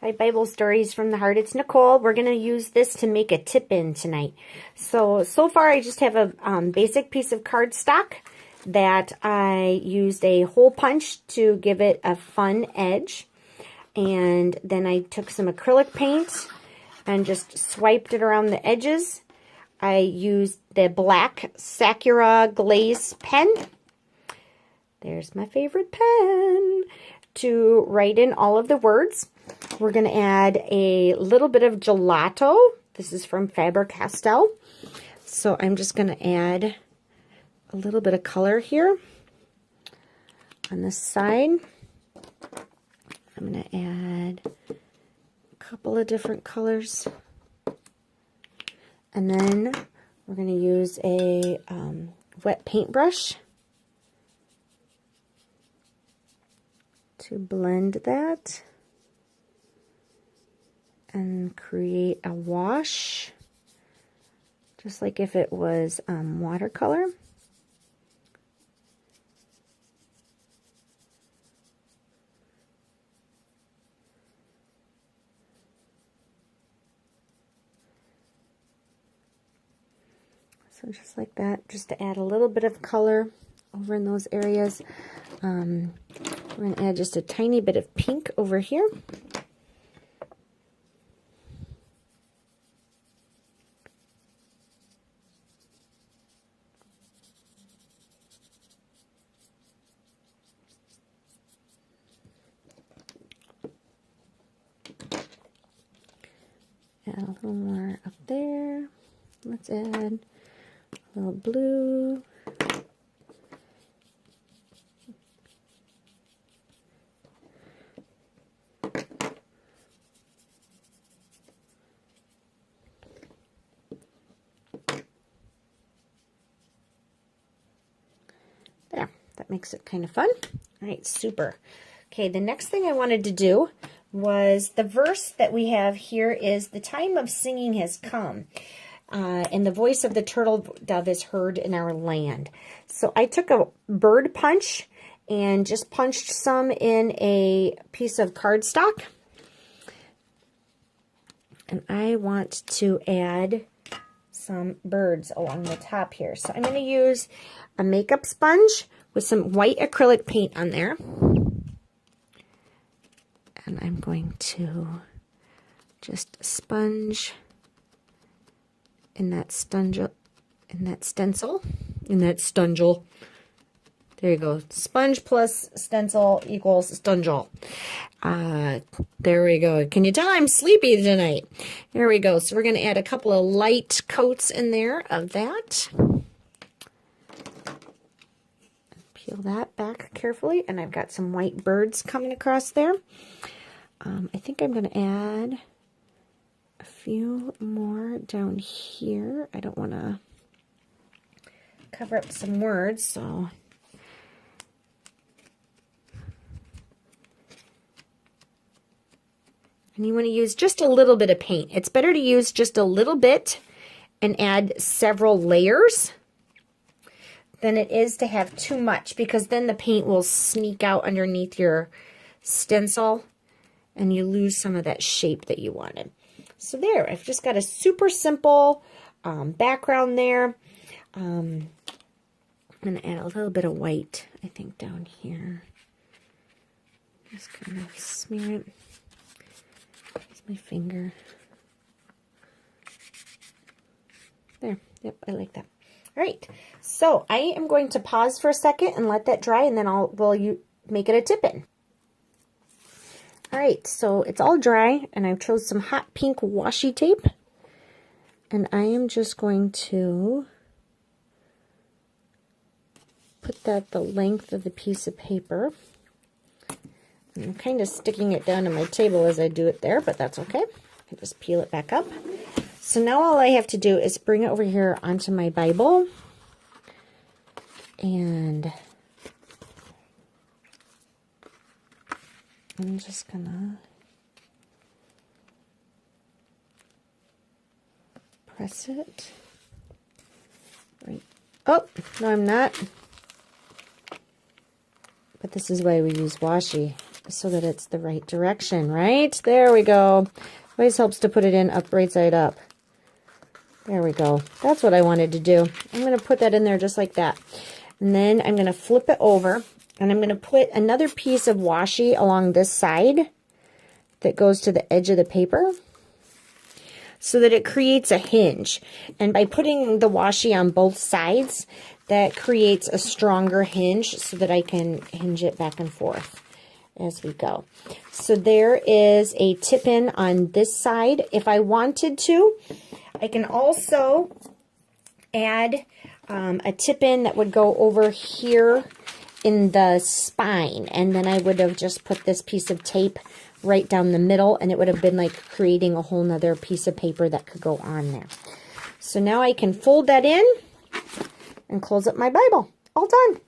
Hi, Bible Stories from the Heart. It's Nicole. We're going to use this to make a tip-in tonight. So far I just have a basic piece of cardstock that I used a hole punch to give it a fun edge. And then I took some acrylic paint and just swiped it around the edges. I used the black Sakura glaze pen. There's my favorite pen. To write in all of the words. We're going to add a little bit of gelato. This is from Faber-Castell. So I'm just going to add a little bit of color here on this side. I'm going to add a couple of different colors. And then we're going to use a wet paintbrush to blend that and create a wash, just like if it was watercolor. So just like that, just to add a little bit of color over in those areas. We're going to add just a tiny bit of pink over here. Add a little more up there. Let's add a little blue. There, that makes it kind of fun. All right, super. Okay, the next thing I wanted to do was the verse that we have here is, "The time of singing has come, and the voice of the turtle dove is heard in our land." So I took a bird punch and just punched some in a piece of cardstock. And I want to add some birds along the top here. So I'm going to use a makeup sponge with some white acrylic paint on there. And I'm going to just sponge in that stencil. There you go. Sponge plus stencil equals stencil. There we go. Can you tell I'm sleepy tonight? There we go. So we're going to add a couple of light coats in there of that. Peel that back carefully, and I've got some white birds coming across there. I think I'm going to add a few more down here. I don't want to cover up some words, so and you want to use just a little bit of paint. It's better to use just a little bit and add several layers than it is to have too much, because then the paint will sneak out underneath your stencil and you lose some of that shape that you wanted. So there, I've just got a super simple background there. I'm going to add a little bit of white, I think, down here. Just kind of smear it with my finger. There, yep, I like that. All right, so I am going to pause for a second and let that dry, and then we'll make it a tip-in. All right, so it's all dry, and I've chose some hot pink washi tape, and I am just going to put that the length of the piece of paper. I'm kind of sticking it down to my table as I do it there, but that's okay. I just peel it back up. So now all I have to do is bring it over here onto my Bible, and I'm just gonna press it right. Oh, no, I'm not. But this is why we use washi. so that it's the right direction, right? There we go. Always helps to put it in right side up. There we go. That's what I wanted to do. I'm going to put that in there just like that. And then I'm going to flip it over, and I'm going to put another piece of washi along this side that goes to the edge of the paper so that it creates a hinge. And by putting the washi on both sides, that creates a stronger hinge so that I can hinge it back and forth as we go. So there is a tip-in on this side. If I wanted to, I can also add a tip-in that would go over here in the spine, and then I would have just put this piece of tape right down the middle, and it would have been like creating a whole nother piece of paper that could go on there. So now I can fold that in and close up my Bible. All done.